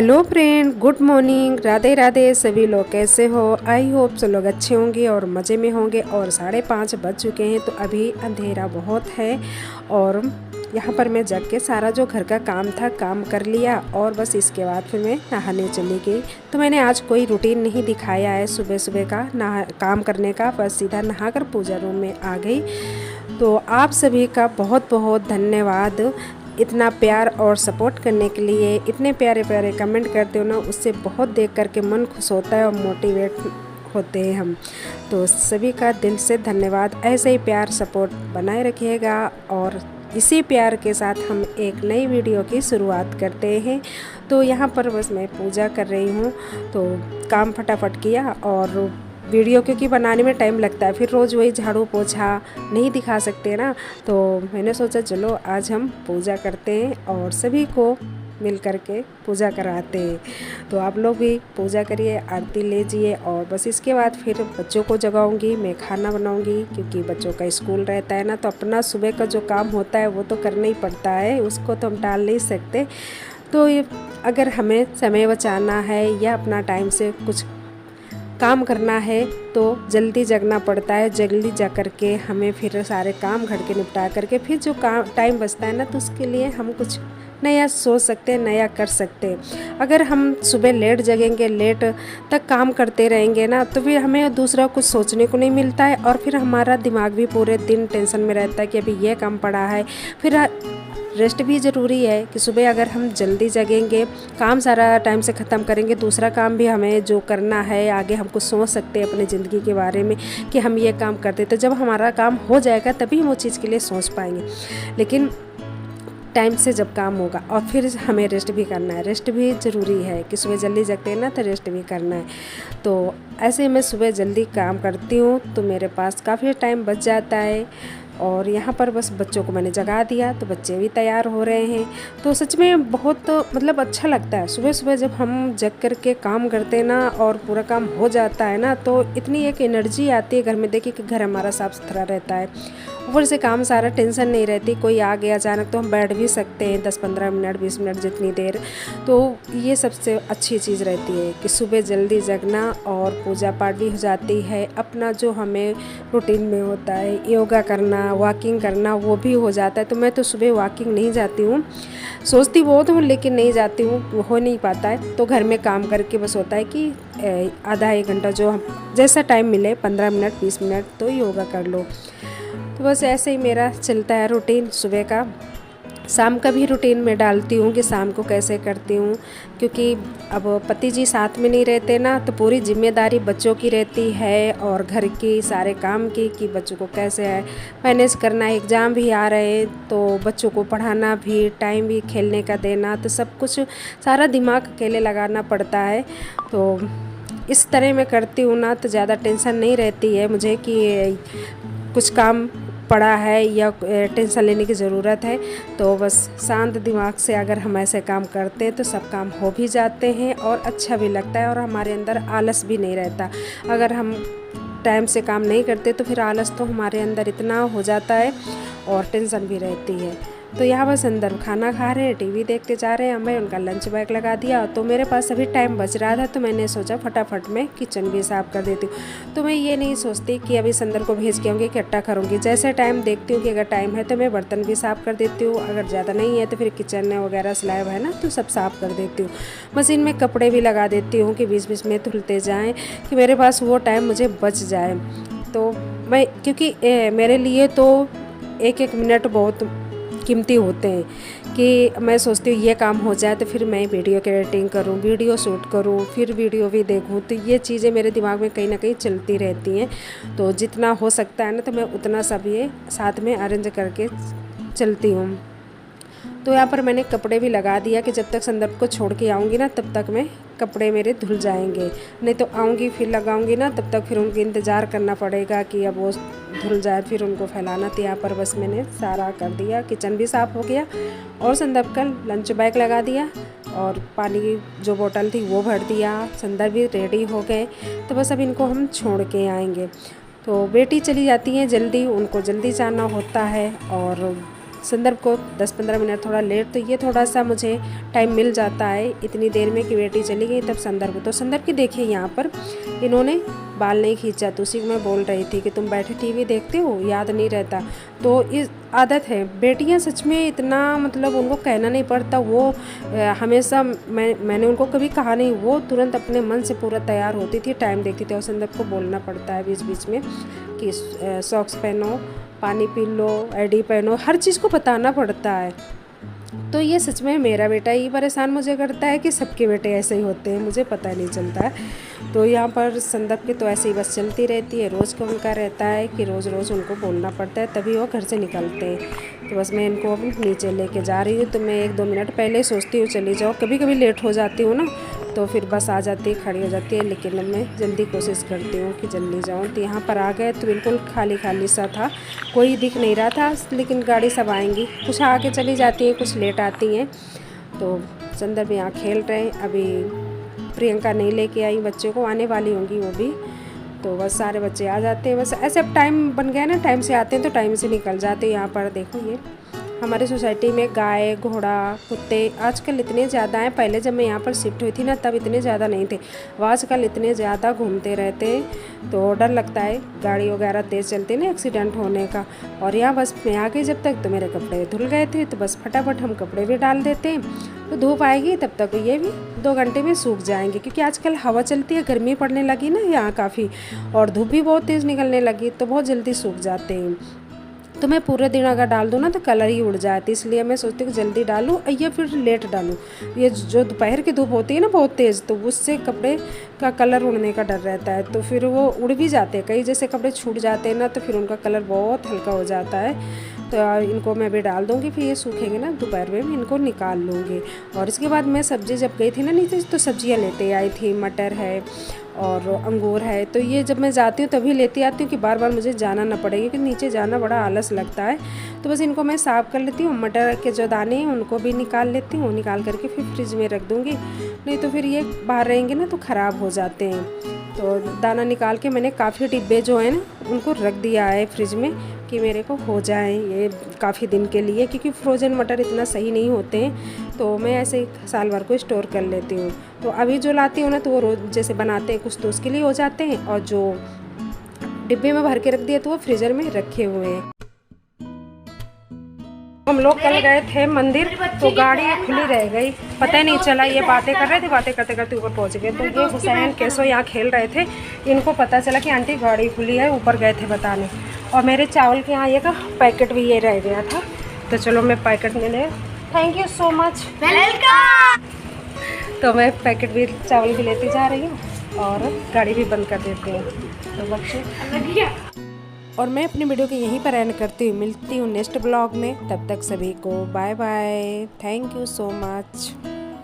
Hello friend, good morning, Radhe Radhe. सभी लोग कैसे हो? आई होप सब लोग अच्छे होंगे और मज़े में होंगे। और 5:30 बज चुके हैं, तो अभी अंधेरा बहुत है और यहाँ पर मैं जग के सारा जो घर का काम था काम कर लिया और बस इसके बाद फिर मैं नहाने चली गई। तो मैंने आज कोई रूटीन नहीं दिखाया है सुबह सुबह का नहा काम करने का, बस सीधा नहाकर पूजा रूम में आ गई। तो आप सभी का बहुत बहुत धन्यवाद इतना प्यार और सपोर्ट करने के लिए। इतने प्यारे प्यारे कमेंट करते हो ना, उससे बहुत देख करके मन खुश होता है और मोटिवेट होते हैं हम। तो सभी का दिल से धन्यवाद। ऐसे ही प्यार सपोर्ट बनाए रखिएगा और इसी प्यार के साथ हम एक नई वीडियो की शुरुआत करते हैं। तो यहाँ पर बस मैं पूजा कर रही हूँ, तो काम फटाफट किया और वीडियो क्योंकि बनाने में टाइम लगता है, फिर रोज़ वही झाड़ू पोछा नहीं दिखा सकते ना। तो मैंने सोचा चलो आज हम पूजा करते हैं और सभी को मिल कर के पूजा कराते हैं। तो आप लोग भी पूजा करिए, आरती लीजिए और बस इसके बाद फिर बच्चों को जगाऊंगी, मैं खाना बनाऊंगी क्योंकि बच्चों का स्कूल रहता है ना। तो अपना सुबह का जो काम होता है वो तो करना ही पड़ता है, उसको तो हम टाल नहीं सकते। तो अगर हमें समय बचाना है या अपना टाइम से कुछ काम करना है तो जल्दी जगना पड़ता है। जल्दी जग करके हमें फिर सारे काम घर के निपटा करके फिर जो काम टाइम बचता है ना, तो उसके लिए हम कुछ नया सोच सकते हैं, नया कर सकते हैं। अगर हम सुबह लेट जगेंगे, लेट तक काम करते रहेंगे ना, तो फिर हमें दूसरा कुछ सोचने को नहीं मिलता है और फिर हमारा दिमाग भी पूरे दिन टेंशन में रहता है कि अभी ये काम पड़ा है। फिर रेस्ट भी ज़रूरी है कि सुबह अगर हम जल्दी जगेंगे, काम सारा टाइम से ख़त्म करेंगे, दूसरा काम भी हमें जो करना है आगे हम कुछ सोच सकते हैं अपनी ज़िंदगी के बारे में कि हम ये काम करते। तो जब हमारा काम हो जाएगा तभी हम वो चीज़ के लिए सोच पाएंगे। लेकिन टाइम से जब काम होगा और फिर हमें रेस्ट भी करना है, रेस्ट भी ज़रूरी है कि सुबह जल्दी जगते हैं ना तो रेस्ट भी करना है। तो ऐसे मैं सुबह जल्दी काम करती हूँ तो मेरे पास काफ़ी टाइम बच जाता है। और यहाँ पर बस बच्चों को मैंने जगा दिया तो बच्चे भी तैयार हो रहे हैं। तो सच में बहुत मतलब अच्छा लगता है सुबह सुबह जब हम जग करके काम करते हैं ना और पूरा काम हो जाता है ना, तो इतनी एक एनर्जी आती है घर में। देखिए कि घर हमारा साफ़ सुथरा रहता है, ऊपर से काम सारा, टेंशन नहीं रहती। कोई आ गया अचानक तो हम बैठ भी सकते हैं 10-15 मिनट 20 मिनट जितनी देर। तो ये सबसे अच्छी चीज़ रहती है कि सुबह जल्दी जगना और पूजा पाठ भी हो जाती है। अपना जो हमें रूटीन में होता है योगा करना, वॉकिंग करना, वो भी हो जाता है। तो मैं तो सुबह वॉकिंग नहीं जाती हूँ, सोचती बहुत हूँ लेकिन नहीं जाती हूँ, हो नहीं पाता है। तो घर में काम करके बस होता है कि आधा एक घंटा जो जैसा टाइम मिले 15 मिनट 20 मिनट तो योगा कर लो। तो बस ऐसे ही मेरा चलता है रूटीन सुबह का। शाम का भी रूटीन में डालती हूँ कि शाम को कैसे करती हूँ, क्योंकि अब पति जी साथ में नहीं रहते ना, तो पूरी जिम्मेदारी बच्चों की रहती है और घर की सारे काम की कि बच्चों को कैसे है मैनेज करना है। एग्ज़ाम भी आ रहे हैं तो बच्चों को पढ़ाना भी, टाइम भी खेलने का देना, तो सब कुछ सारा दिमाग अकेले लगाना पड़ता है। तो इस तरह मैं करती हूँ ना, तो ज़्यादा टेंशन नहीं रहती है मुझे कि कुछ काम पड़ा है या टेंशन लेने की ज़रूरत है। तो बस शांत दिमाग से अगर हम ऐसे काम करते हैं तो सब काम हो भी जाते हैं और अच्छा भी लगता है और हमारे अंदर आलस भी नहीं रहता। अगर हम टाइम से काम नहीं करते तो फिर आलस तो हमारे अंदर इतना हो जाता है और टेंशन भी रहती है। तो यहाँ बस अंदर खाना खा रहे हैं, टीवी देखते जा रहे हैं। मैं उनका लंच बैग लगा दिया तो मेरे पास अभी टाइम बच रहा था, तो मैंने सोचा फटाफट मैं किचन भी साफ़ कर देती हूँ। तो मैं ये नहीं सोचती कि अभी संदर को भेज के आऊँगी इकट्ठा करूँगी। जैसे टाइम देखती हूँ कि अगर टाइम है तो मैं बर्तन भी साफ़ कर देती हूँ, अगर ज़्यादा नहीं है तो फिर किचन वगैरह स्लैब है ना तो सब साफ़ कर देती हूँ। मशीन में कपड़े भी लगा देती हूँ कि बीच बीच में धुलते जाएँ, कि मेरे पास वो टाइम मुझे बच जाए। तो मैं क्योंकि मेरे लिए तो एक एक मिनट बहुत कीमती होते हैं कि मैं सोचती हूँ ये काम हो जाए तो फिर मैं वीडियो की एडिटिंग करूँ, वीडियो शूट करूँ, फिर वीडियो भी देखूँ। तो ये चीज़ें मेरे दिमाग में कहीं ना कहीं चलती रहती हैं। तो जितना हो सकता है ना तो मैं उतना सब ये साथ में अरेंज करके चलती हूँ। तो यहाँ पर मैंने कपड़े भी लगा दिया कि जब तक संदर्भ को छोड़ के आऊँगी ना तब तक मैं कपड़े मेरे धुल जाएंगे, नहीं तो आऊँगी फिर लगाऊँगी ना तब तक फिर उनके इंतज़ार करना पड़ेगा कि अब वो धुल जाए फिर उनको फैलाना। तो यहाँ पर बस मैंने सारा कर दिया, किचन भी साफ़ हो गया और संदर्भ का लंच बैग लगा दिया और पानी की जो बोतल थी वो भर दिया। संदर्भ भी रेडी हो गए, तो बस अब इनको हम छोड़ के आएँगे। तो बेटी चली जाती है जल्दी, उनको जल्दी जाना होता है और संदर्भ को 10-15 मिनट थोड़ा लेट, तो ये थोड़ा सा मुझे टाइम मिल जाता है इतनी देर में कि बेटी चली गई तब संदर्भ की देखिए यहाँ पर इन्होंने बाल नहीं खींचा, तो उसी को मैं बोल रही थी कि तुम बैठे टीवी देखते हो, याद नहीं रहता। तो इस आदत है, बेटियां सच में इतना मतलब उनको कहना नहीं पड़ता, वो हमेशा मैंने उनको कभी कहा नहीं, वो तुरंत अपने मन से पूरा तैयार होती थी, टाइम देखती थी। और संदर्भ को बोलना पड़ता है बीच बीच में कि सॉक्स पहनो, पानी पी लो, आईडी पहनो, हर चीज़ को बताना पड़ता है। तो ये सच में मेरा बेटा ही परेशान मुझे करता है कि सबके बेटे ऐसे ही होते हैं, मुझे पता नहीं चलता है। तो यहाँ पर संदर्भ की तो ऐसे ही बस चलती रहती है, रोज़ का उनका रहता है कि रोज़ रोज़ उनको बोलना पड़ता है तभी वो घर से निकलते हैं। तो बस मैं इनको अब नीचे लेके जा रही हूँ, तो मैं 1-2 मिनट पहले सोचती हूँ चली जाओ, कभी कभी लेट हो जाती हूँ ना, तो फिर बस आ जाती है, खड़ी हो जाती है, लेकिन अब मैं जल्दी कोशिश करती हूँ कि जल्दी जाऊँ। तो यहाँ पर आ गए तो बिल्कुल खाली खाली सा था, कोई दिख नहीं रहा था, लेकिन गाड़ी सब आएंगी, कुछ आके चली जाती हैं, कुछ लेट आती हैं। तो संदर्भ यहाँ खेल रहे हैं, अभी प्रियंका नहीं लेके आई, बच्चों को आने वाली होंगी वो भी, तो बस सारे बच्चे आ जाते हैं। बस ऐसे अब टाइम बन गया ना, टाइम से आते हैं तो टाइम से निकल जाते हैं। यहाँ पर देखो ये हमारी सोसाइटी में गाय, घोड़ा, कुत्ते आजकल इतने ज़्यादा हैं। पहले जब मैं यहाँ पर शिफ्ट हुई थी ना तब इतने ज़्यादा नहीं थे, वो आजकल इतने ज़्यादा घूमते रहते हैं, तो डर लगता है गाड़ी वगैरह तेज़ चलती है ना, एक्सीडेंट होने का। और यहाँ बस मैं आ गई जब तक, तो मेरे कपड़े धुल गए थे, तो बस फटाफट हम कपड़े भी डाल देते हैं, तो धूप आएगी तब तक ये भी 2 घंटे में सूख जाएंगे, क्योंकि आजकल हवा चलती है, गर्मी पड़ने लगी ना यहाँ काफ़ी, और धूप भी बहुत तेज़ निकलने लगी, तो बहुत जल्दी सूख जाते हैं। तो मैं पूरे दिन अगर डाल दूँ ना तो कलर ही उड़ जाती, इसलिए मैं सोचती हूँ कि जल्दी डालूँ या फिर लेट डालूँ। ये जो दोपहर की धूप होती है ना बहुत तेज़, तो उससे कपड़े का कलर उड़ने का डर रहता है, तो फिर वो उड़ भी जाते हैं, कई जैसे कपड़े छूट जाते हैं ना, तो फिर उनका कलर बहुत हल्का हो जाता है। तो इनको मैं भी डाल दूँगी, फिर ये सूखेंगे ना दोपहर में मैं इनको निकाल लूँगी। और इसके बाद मैं सब्ज़ी जब गई थी ना नीचे, तो सब्जियाँ लेते आई थी, मटर है और अंगूर है, तो ये जब मैं जाती हूँ तभी लेती आती हूँ कि बार बार मुझे जाना ना पड़े, क्योंकि नीचे जाना बड़ा आलस लगता है। तो बस इनको मैं साफ़ कर लेती हूँ, मटर के जो दाने हैं उनको भी निकाल लेती हूँ, निकाल करके फिर फ्रिज में रख दूँगी, नहीं तो फिर ये बाहर रहेंगे ना तो ख़राब हो जाते हैं। तो दाना निकाल के मैंने काफ़ी डिब्बे जो है ना उनको रख दिया है फ्रिज में कि मेरे को हो जाए ये काफ़ी दिन के लिए, क्योंकि फ्रोज़न मटर इतना सही नहीं होते हैं, तो मैं ऐसे साल भर को स्टोर कर लेती हूँ। तो अभी जो लाती हूँ ना तो वो रोज़ जैसे बनाते हैं कुछ तो उसके लिए हो जाते हैं, और जो डिब्बे में भर के रख दिए तो वो फ्रीज़र में रखे हुए हैं। हम लोग कल गए थे मंदिर, तो गाड़ी खुली रह गई, पता ही नहीं चला, ये बातें कर रहे थे, बातें करते करते ऊपर पहुंच गए। तो ये हुसैन कैसो यहाँ खेल रहे थे, इनको पता चला कि आंटी गाड़ी खुली है, ऊपर गए थे बताने। और मेरे चावल के यहाँ ये का पैकेट भी ये रह गया था, तो चलो मैं पैकेट में ले, thank you so much, welcome. तो मैं पैकेट भी चावल भी लेती जा रही हूँ और गाड़ी भी बंद कर देती हूँ। तो बच्चे और मैं अपनी वीडियो को यहीं पर एंड करती हूँ, मिलती हूँ नेक्स्ट ब्लॉग में, तब तक सभी को bye bye, thank you so much.